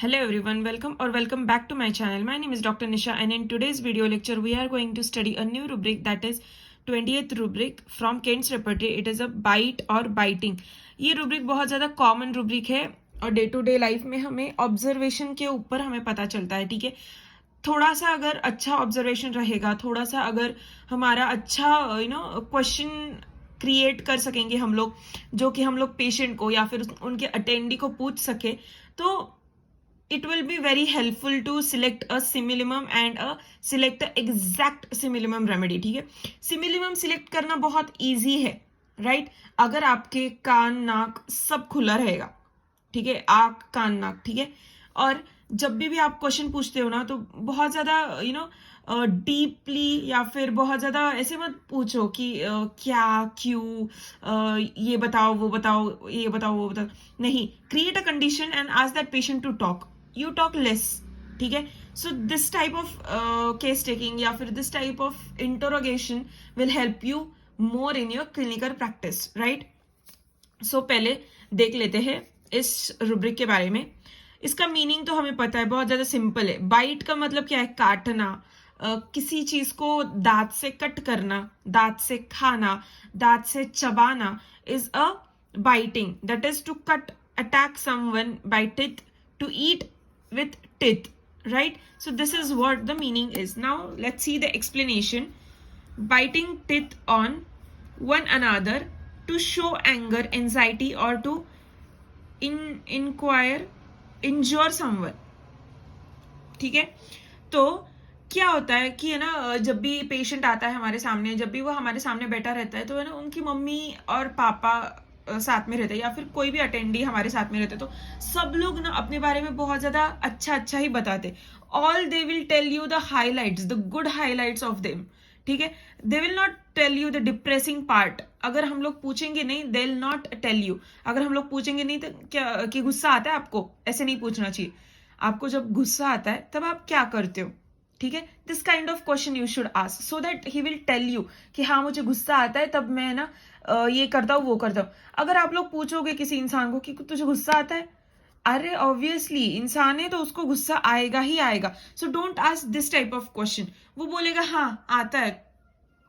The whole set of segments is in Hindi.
Hello everyone, welcome or welcome back to my channel. My name is Dr. Nisha and in today's video lecture we are going to study a new rubric, that is 20th rubric from Kent's repertory. It is a bite or biting. ये rubric बहुत ज़्यादा common rubric है और डे टू डे लाइफ में हमें ऑब्जर्वेशन के ऊपर हमें पता चलता है, ठीक है. थोड़ा सा अगर अच्छा ऑब्जर्वेशन रहेगा, थोड़ा सा अगर हमारा अच्छा क्वेश्चन क्रिएट कर सकेंगे हम लोग, जो कि हम लोग पेशेंट को या फिर उनके अटेंडी को पूछ सके, तो it will be very helpful to select a simillimum and select the exact simillimum remedy. ठीक है, simillimum select करना बहुत easy है, right? अगर आपके कान नाक सब खुला रहेगा, ठीक है, आँख कान नाक, ठीक है, और जब भी आप क्वेश्चन पूछते हो ना, तो बहुत ज़्यादा डीपली या फिर बहुत ज़्यादा ऐसे मत पूछो कि क्या क्यों ये बताओ वो बताओ ये बताओ वो बताओ. नहीं, create a condition and ask that patient to talk. You talk less, ठीक है. So this type of case taking या फिर this type of interrogation will help you more in your clinical practice, right. So पहले देख लेते हैं इस रुब्रिक के बारे में. इसका मीनिंग तो हमें पता है, बहुत ज्यादा सिंपल है. बाइट का मतलब क्या है? काटना, किसी चीज को दांत से कट करना, दांत से खाना, दांत से चबाना is a biting. That is to cut, attack someone by teeth, to eat with teeth, right? So this is what the meaning is. Now let's see the explanation. Biting teeth on one another to show anger, anxiety or to injure someone. ठीक है, तो क्या होता है कि है ना, जब भी पेशेंट आता है हमारे सामने, जब भी वो हमारे सामने बैठा रहता है, तो है ना, उनकी मम्मी और पापा साथ में रहते हैं या फिर कोई भी अटेंडी हमारे साथ में रहते, तो सब लोग ना अपने बारे में बहुत ज्यादा अच्छा ही बताते. All they will tell you the highlights, the good highlights of them, ठीक है. They will not tell you the depressing part. अगर हम लोग पूछेंगे नहीं, they will not tell you. अगर हम लोग पूछेंगे नहीं तो क्या कि गुस्सा आता है आपको, ऐसे नहीं पूछना चाहिए. आपको जब गुस्सा आता है तब आप क्या करते हो, ठीक है. This kind of question you should ask so that he will tell you कि हाँ, मुझे गुस्सा आता है, तब मैं ना ये करता हूँ वो करता हूँ. अगर आप लोग पूछोगे किसी इंसान को कि तुझे गुस्सा आता है, अरे ऑब्वियसली इंसान है तो उसको गुस्सा आएगा ही आएगा. So don't ask this type of question. वो बोलेगा हाँ आता है,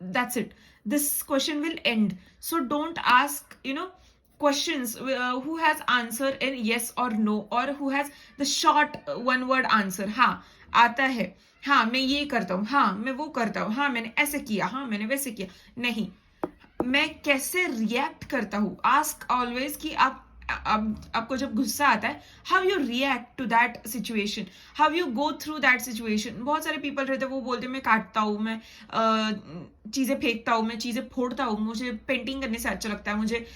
that's it, this question will and. So don't ask questions who has answer in yes or no, or who has the short one word answer. हाँ आता है, हाँ मैं ये करता हूँ, हाँ मैं वो करता हूँ, हाँ मैंने ऐसे किया, हाँ मैंने वैसे किया. नहीं, मैं कैसे रिएक्ट करता हूँ. आस्क ऑलवेज कि आपको जब गुस्सा आता है, how you react to that situation, how you go through that situation. बहुत सारे पीपल रहते हैं, वो बोलते हैं मैं काटता हूँ, मैं चीजें फेंकता हूँ, मैं चीजें फोड़ता हूँ, मुझे पेंटिंग करने से अच्छा लगता है, मुझे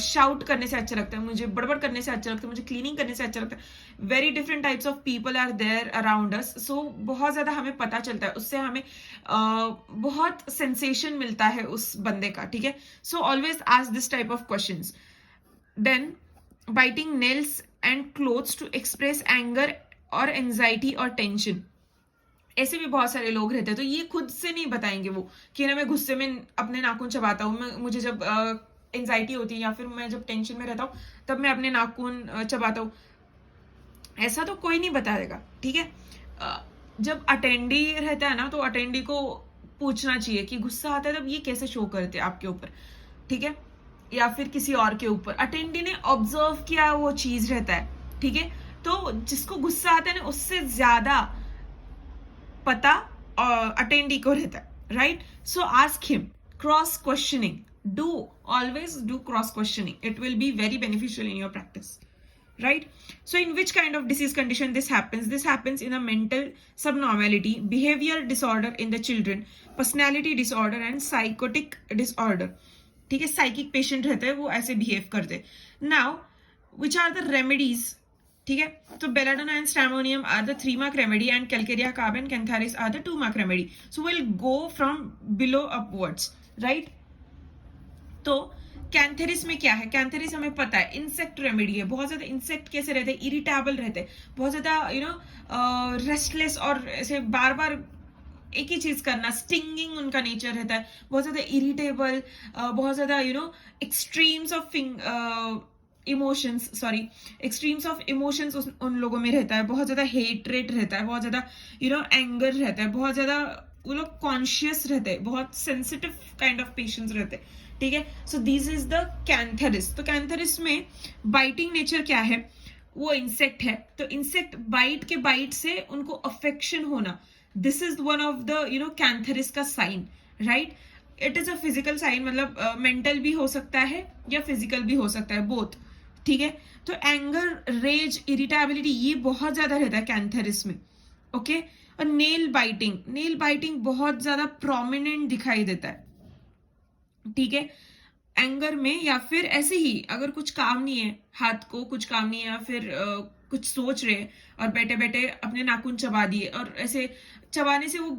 शाउट करने से अच्छा लगता है, मुझे बड़बड़ करने से अच्छा लगता है, मुझे क्लीनिंग करने से अच्छा लगता है. Very different types of people are there around us. So बहुत ज्यादा हमें पता चलता है, उससे हमें बहुत सेंसेशन मिलता है उस बंदे का, ठीक है. So always ask this type of questions. Then biting nails and clothes to express anger or anxiety or tension. ऐसे भी बहुत सारे लोग रहते हैं, तो ये खुद से नहीं बताएंगे वो कि ना मैं गुस्से में अपने नाखून चबाता हूँ, मुझे जब एंजाइटी होती है या फिर मैं जब टेंशन में रहता हूँ तब मैं अपने नाखून चबाता हूँ. ऐसा तो कोई नहीं बताएगा, ठीक है. जब अटेंडी रहता है ना, तो अटेंडी को पूछना चाहिए कि गुस्सा आता है तब ये कैसे शो करते हैं आपके ऊपर, ठीक है, या फिर किसी और के ऊपर. अटेंडी ने ऑब्जर्व किया वो चीज रहता है, ठीक है. तो जिसको गुस्सा आता है ना, उससे ज्यादा पता अटेंडी को रहता है, right. So ask him. Cross questioning, do always do cross questioning. It will be very beneficial in your practice, right. So in which kind of disease condition this happens? This happens in a mental subnormality, behavioral disorder in the children, personality disorder and psychotic disorder. ठीक है, साइकिक पेशेंट रहते हैं, वो ऐसे बिहेव करते. Now which are the remedies, ठीक है. तो belladonna and stramonium are the 3 mark remedy and calcarea carb and cantharis are the 2 mark remedy. So will go from below upwards, right. तो कैंथेरिस में क्या है? कैंथेरिस हमें पता है इंसेक्ट रेमेडी है. बहुत ज्यादा इंसेक्ट कैसे रहते हैं? इरिटेबल रहते हैं, बहुत ज्यादा रेस्टलेस और ऐसे बार बार एक ही चीज करना, स्टिंगिंग उनका नेचर रहता है, बहुत ज्यादा इरिटेबल, बहुत ज्यादा extremes of emotions, sorry, extremes of emotions उन लोगों में रहता है, बहुत ज्यादा हेटरेट रहता है, बहुत ज्यादा एंगर रहता है, बहुत ज्यादा वो लोग कॉन्शियस रहते हैं, बहुत सेंसिटिव काइंड ऑफ पेशेंट्स रहते हैं, ठीक है. So this is the cantharis. तो कैंथरिस में बाइटिंग नेचर क्या है, वो इंसेक्ट है, तो इंसेक्ट बाइट के बाइट से उनको अफेक्शन होना, this is one of the cantharis का sign, right. It is a physical sign, मतलब मेंटल भी हो सकता है या फिजिकल भी हो सकता है, बोथ, ठीक है. तो एंगर, रेज, इरिटेबिलिटी ये बहुत ज्यादा रहता है कैंथरिस में, ओके. और नेल बाइटिंग, नेल बाइटिंग बहुत ज्यादा प्रोमिनेंट दिखाई देता है, ठीक है, एंगर में. या फिर ऐसे ही अगर कुछ काम नहीं है, हाथ को कुछ काम नहीं है, या फिर कुछ सोच रहे और बैठे बैठे अपने नाखून चबा दिए, और ऐसे चबाने से वो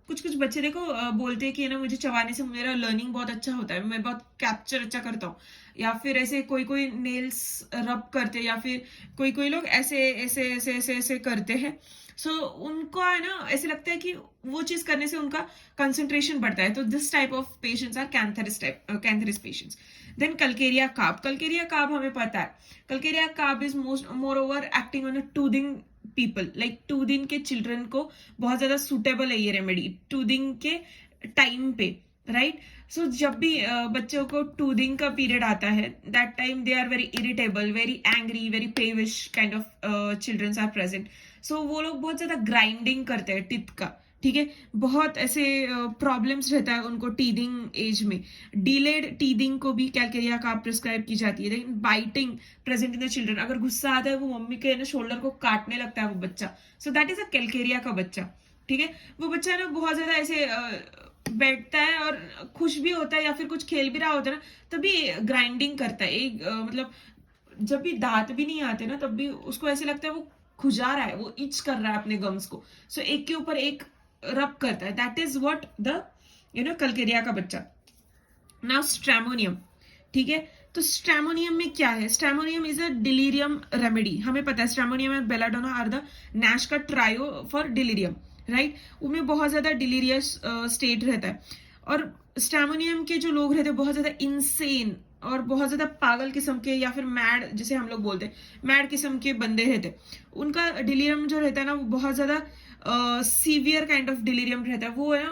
कुछ कुछ बच्चे देखो बोलते हैं कि ना मुझे चबाने से मेरा लर्निंग बहुत अच्छा होता है, मैं बहुत कैप्चर अच्छा करता हूँ. या फिर ऐसे कोई कोई नेल्स रब करते, या फिर कोई कोई लोग ऐसे ऐसे ऐसे ऐसे ऐसे करते हैं. सो उनको है ना ऐसे लगता है कि वो चीज करने से उनका कंसंट्रेशन बढ़ता है. तो this type of patients are cantharis patients. Then calcarea carb. Calcarea carb हमें पता है, calcarea carb is more over acting on a teething people, like teething के चिल्ड्रन को बहुत ज्यादा सुटेबल है ये रेमेडी टूथिंग के टाइम पे, राइट. सो जब भी बच्चों को टूथिंग का पीरियड आता है, that time they are very irritable, very angry, very peevish kind of childrens are present. सो वो लोग बहुत ज्यादा ग्राइंडिंग करते हैं टिथ का, ठीक है. बहुत ऐसे प्रॉब्लम्स रहता है उनको टीदिंग एज में. डिलेड टीदिंग को भी कैल्केरिया का प्रिस्क्राइब की जाती है. लेकिन biting present in the children, अगर गुस्सा आता है वो मम्मी के ना शोल्डर को काटने लगता है वो बच्चा, so that is a calcarea का बच्चा, ठीक है. वो बच्चा ना बहुत ज्यादा ऐसे बैठता है और खुश भी होता है, या फिर कुछ खेल भी रहा होता है ना, तभी ग्राइंडिंग करता है. एक मतलब जब भी दांत भी नहीं आते ना, तब भी उसको ऐसे लगता है वो खुजा रहा है, वो इच कर रहा है अपने गम्स को. सो एक के ऊपर एक रब करता है. That is what the Calcarea का बच्चा. नाउ स्ट्रेमोनियम, ठीक है. तो स्ट्रेमोनियम में क्या है, stramonium is a delirium remedy. हमें पता है stramonium and belladonna are the Nash का ट्रायो फॉर डिलीरियम, राइट. उनमें बहुत ज्यादा डिलीरियस स्टेट रहता है. और स्ट्रेमोनियम के जो लोग रहते हैं बहुत ज्यादा इंसेन और बहुत ज्यादा पागल किस्म के, या फिर मैड जिसे हम लोग बोलते हैं, मैड किस्म के बंदे रहते. उनका डिलीरियम जो रहता है ना वो बहुत ज्यादा सीवियर काइंड ऑफ डिलीरियम रहता है. वो है ना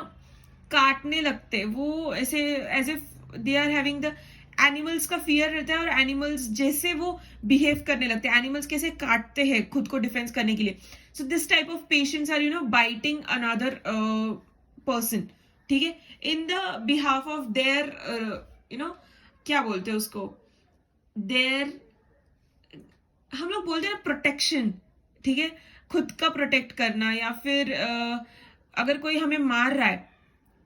काटने लगते, वो ऐसे as if they are having the animals का फियर रहता है, और एनिमल्स जैसे वो बिहेव करने लगते हैं, एनिमल्स कैसे काटते हैं खुद को डिफेंस करने के लिए. So this type of patients are biting another person, ठीक है, in the behalf of their क्या बोलते हैं उसको, देयर, हम लोग बोलते हैं ना प्रोटेक्शन, ठीक है, खुद का प्रोटेक्ट करना. या फिर अगर कोई हमें मार रहा है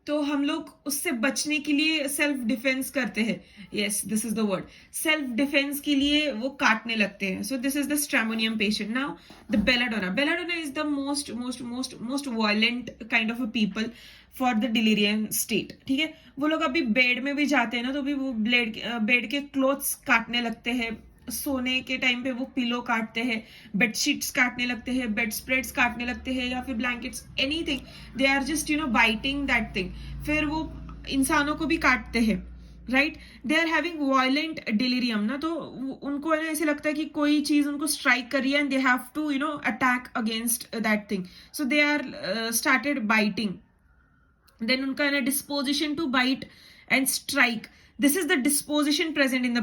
तो हम लोग उससे बचने के लिए सेल्फ डिफेंस करते हैं. Yes, this is the word, self defence के लिए वो काटने लगते हैं. So this is the stramonium patient. Now the belladonna. Belladonna is the most most most most violent kind of a people for the delirium state, ठीक है. वो लोग अभी बेड में भी जाते हैं ना, तो भी वो बेड के क्लोथ्स काटने लगते हैं, सोने के टाइम पे वो पिलो काटते हैं, बेडशीट्स काटने लगते हैं, बेड स्प्रेड्स काटने लगते हैं, या फिर blankets, anything, they are just biting that thing. फिर वो इंसानों को भी काटते हैं, right. They are having violent delirium ना, तो उनको है ना ऐसे लगता है कि कोई चीज उनको स्ट्राइक कर रही है, and they have to attack against that thing. So they are started biting. Then उनका है ना disposition to bite and strike. This is the disposition present in the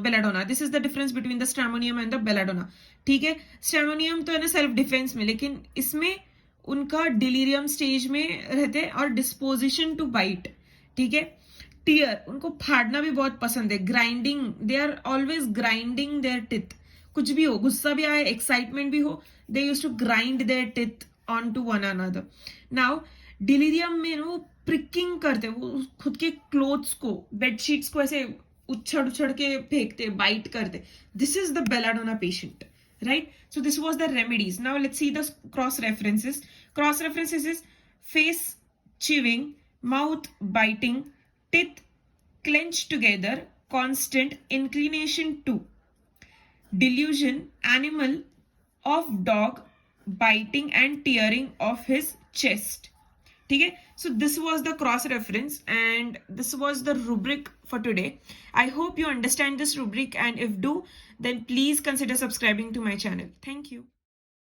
belladonna. This is the difference between the stramonium and the belladonna. ठीक है, stramonium तो है ना सेल्फ डिफेंस में, लेकिन इसमें उनका डिलीरियम स्टेज में रहते हैं. और डिस्पोजिशन टू बाइट, ठीक है. टीयर, उनको फाड़ना भी बहुत पसंद है. Grinding, they are always grinding their teeth. कुछ भी हो, गुस्सा भी आए, एक्साइटमेंट भी हो, they use to grind their teeth on to one another. Now delirium में वो प्रिकिंग करते, वो खुद के क्लोथ्स को, बेडशीट्स को ऐसे उछड़ उछड़ के फेंकते, बाइट करते. This is the belladonna patient, right. So this was the remedies. Now let's see the cross references. Cross references is face chewing, mouth biting, teeth clenched together, constant inclination to, delusion, animal of dog biting and tearing of his chest. ठीक है. So this was the cross reference and this was the rubric for today. I hope you understand this rubric, and if do, then please consider subscribing to my channel. Thank you.